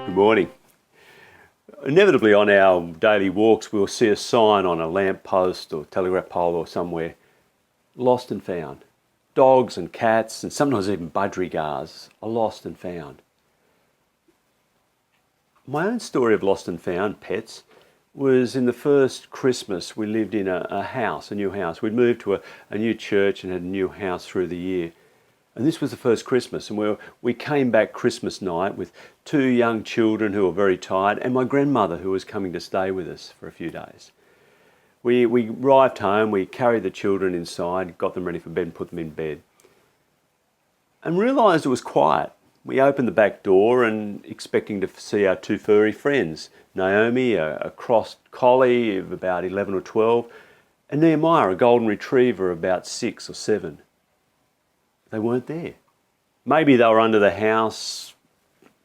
Good morning. Inevitably on our daily walks we'll see a sign on a lamp post or telegraph pole or somewhere, lost and found. Dogs and cats and sometimes even budgerigars are lost and found. My own story of lost and found pets was in the first Christmas we lived in a new house. We'd moved to a new church and had a new house through the year. And this was the first Christmas, and we came back Christmas night with two young children who were very tired and my grandmother who was coming to stay with us for a few days. We arrived home, we carried the children inside, got them ready for bed and put them in bed. And realised it was quiet. We opened the back door and expecting to see our two furry friends, Naomi, a crossed collie of about 11 or 12, and Nehemiah, a golden retriever of about 6 or 7. They weren't there. Maybe they were under the house,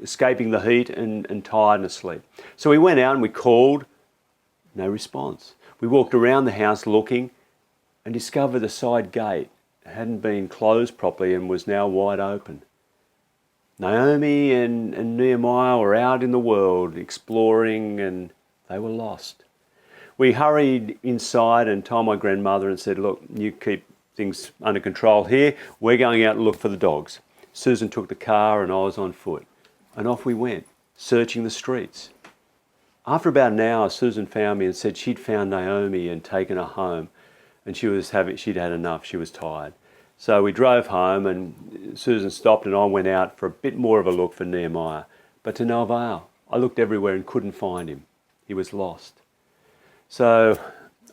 escaping the heat and tired and asleep. So we went out and we called, no response. We walked around the house looking and discovered the side gate hadn't been closed properly and was now wide open. Naomi and Nehemiah were out in the world exploring and they were lost. We hurried inside and told my grandmother and said, look, you keep things under control here. We're going out to look for the dogs. Susan took the car and I was on foot. And off we went, searching the streets. After about an hour, Susan found me and said she'd found Naomi and taken her home. And she'd had enough, she was tired. So we drove home and Susan stopped and I went out for a bit more of a look for Nehemiah. But to no avail. I looked everywhere and couldn't find him. He was lost. So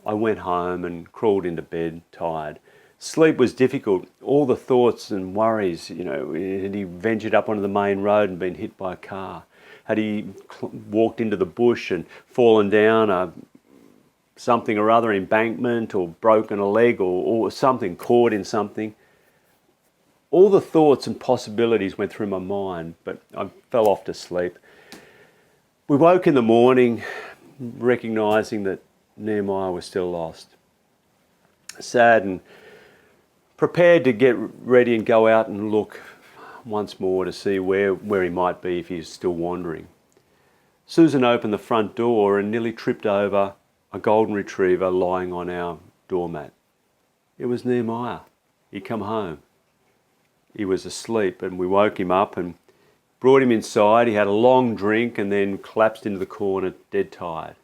I went home and crawled into bed, tired. Sleep was difficult. All the thoughts and worries, had he ventured up onto the main road and been hit by a car? Had he walked into the bush and fallen down something or other, embankment, or broken a leg or something, caught in something? All the thoughts and possibilities went through my mind, but I fell off to sleep. We woke in the morning recognising that Nehemiah was still lost. Sad and prepared to get ready and go out and look once more to see where he might be if he's still wandering. Susan opened the front door and nearly tripped over a golden retriever lying on our doormat. It was Nehemiah. He'd come home. He was asleep and we woke him up and brought him inside. He had a long drink and then collapsed into the corner dead tired.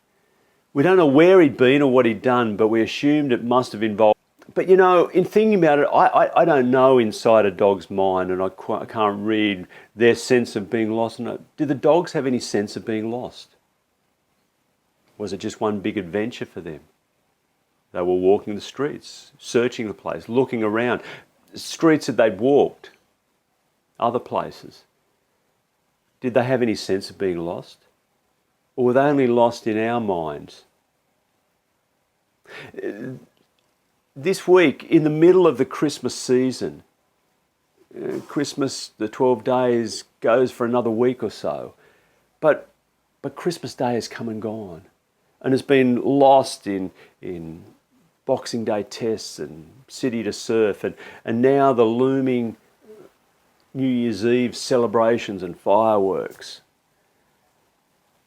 We don't know where he'd been or what he'd done, but we assumed it must have involved. But in thinking about it, I don't know inside a dog's mind and I can't read their sense of being lost. Do the dogs have any sense of being lost? Was it just one big adventure for them? They were walking the streets, searching the place, looking around. Streets that they'd walked, other places. Did they have any sense of being lost? Or were they only lost in our minds? This week, in the middle of the Christmas season, Christmas, the 12 days, goes for another week or so. But Christmas Day has come and gone and has been lost in Boxing Day tests and City to Surf and now the looming New Year's Eve celebrations and fireworks.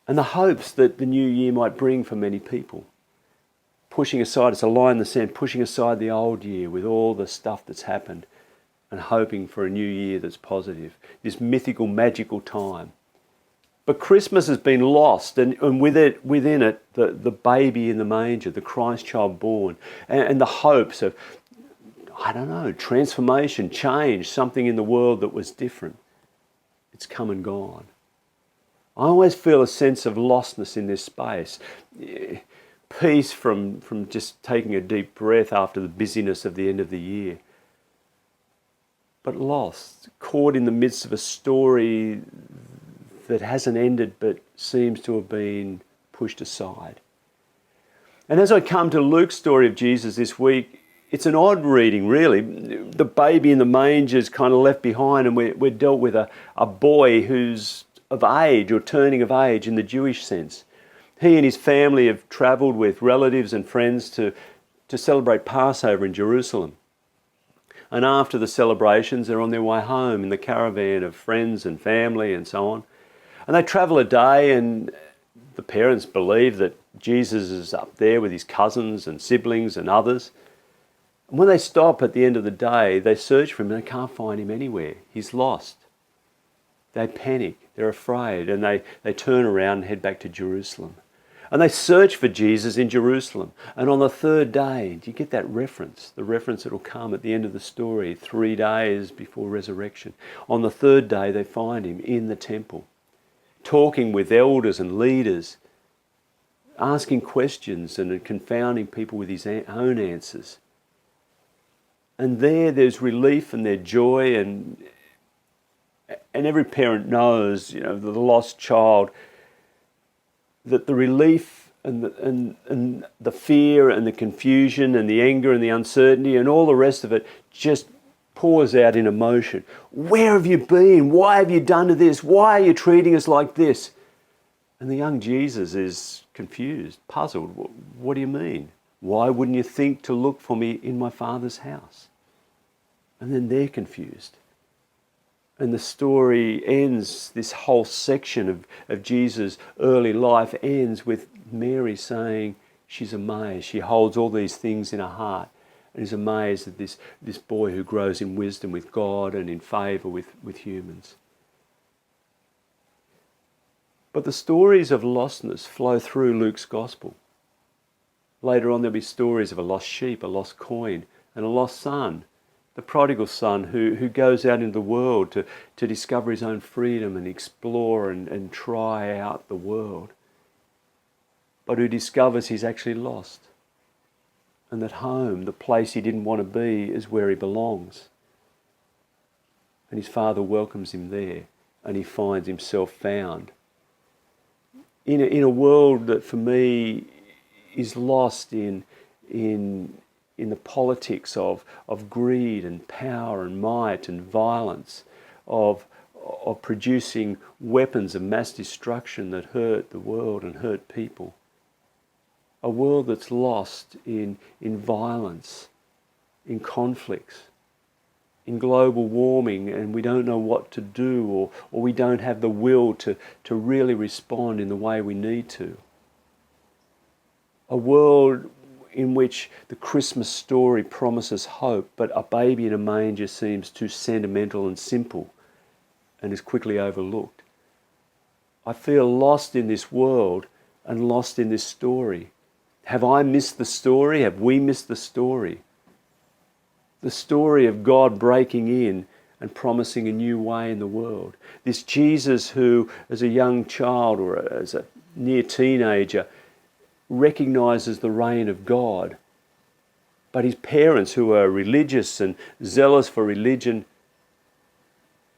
And the hopes that the new year might bring for many people. Pushing aside, it's a line in the sand, pushing aside the old year with all the stuff that's happened and hoping for a new year that's positive. This mythical, magical time. But Christmas has been lost and within it, the baby in the manger, the Christ child born, and the hopes of, transformation, change, something in the world that was different. It's come and gone. I always feel a sense of lostness in this space. Peace from just taking a deep breath after the busyness of the end of the year. But lost, caught in the midst of a story that hasn't ended but seems to have been pushed aside. And as I come to Luke's story of Jesus this week, it's an odd reading really. The baby in the manger is kind of left behind and we're dealt with a boy who's of age or turning of age in the Jewish sense. He and his family have travelled with relatives and friends to celebrate Passover in Jerusalem. And after the celebrations, they're on their way home in the caravan of friends and family and so on. And they travel a day, and the parents believe that Jesus is up there with his cousins and siblings and others. And when they stop at the end of the day, they search for him and they can't find him anywhere. He's lost. They panic, they're afraid, and they turn around and head back to Jerusalem. And they search for Jesus in Jerusalem. And on the third day, do you get that reference? The reference that will come at the end of the story, 3 days before resurrection. On the third day, they find him in the temple, talking with elders and leaders, asking questions and confounding people with his own answers. And there's relief and there's joy, and every parent knows, the lost child, that the relief and the fear and the confusion and the anger and the uncertainty and all the rest of it just pours out in emotion. Where have you been? Why have you done this? Why are you treating us like this? And the young Jesus is confused, puzzled. What do you mean? Why wouldn't you think to look for me in my Father's house? And then they're confused. And the story ends, this whole section of Jesus' early life ends with Mary saying she's amazed. She holds all these things in her heart and is amazed at this boy who grows in wisdom with God and in favour with humans. But the stories of lostness flow through Luke's gospel. Later on there'll be stories of a lost sheep, a lost coin, and a lost son. The prodigal son who goes out into the world to discover his own freedom and explore and try out the world, but who discovers he's actually lost, and that home, the place he didn't want to be, is where he belongs. And his father welcomes him there, and he finds himself found. In a world that for me is lost in the politics of greed and power and might and violence, of producing weapons of mass destruction that hurt the world and hurt people. A world that's lost in violence, in conflicts, in global warming, and we don't know what to do, or we don't have the will to really respond in the way we need to. A world in which the Christmas story promises hope, but a baby in a manger seems too sentimental and simple and is quickly overlooked. I feel lost in this world and lost in this story. Have I missed the story? Have we missed the story? The story of God breaking in and promising a new way in the world. This Jesus who, as a young child or as a near teenager, recognises the reign of God. But his parents, who are religious and zealous for religion,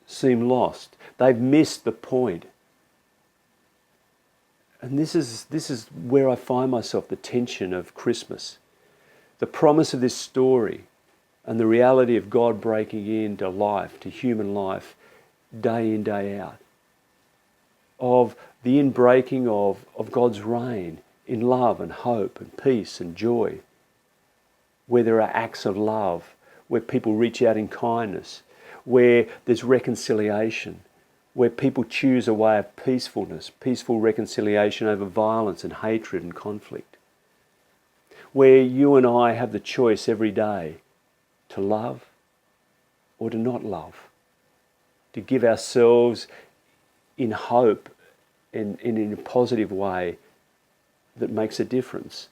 seem lost. They've missed the point. And this is where I find myself, the tension of Christmas. The promise of this story and the reality of God breaking into life, to human life, day in, day out. Of the inbreaking of God's reign in love and hope and peace and joy, where there are acts of love, where people reach out in kindness, where there's reconciliation, where people choose a way of peacefulness, peaceful reconciliation over violence and hatred and conflict, where you and I have the choice every day to love or to not love, to give ourselves in hope and in a positive way that makes a difference,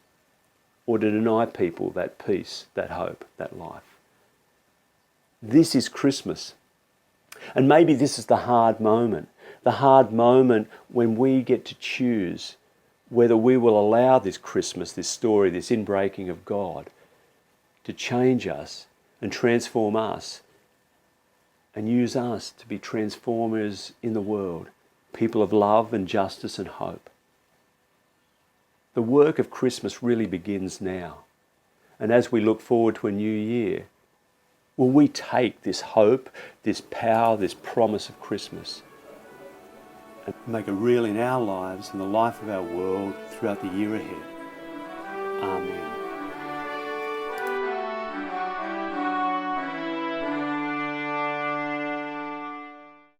or to deny people that peace, that hope, that life. This is Christmas. And maybe this is the hard moment when we get to choose whether we will allow this Christmas, this story, this inbreaking of God to change us and transform us and use us to be transformers in the world, people of love and justice and hope. The work of Christmas really begins now. And as we look forward to a new year, will we take this hope, this power, this promise of Christmas and make it real in our lives and the life of our world throughout the year ahead? Amen.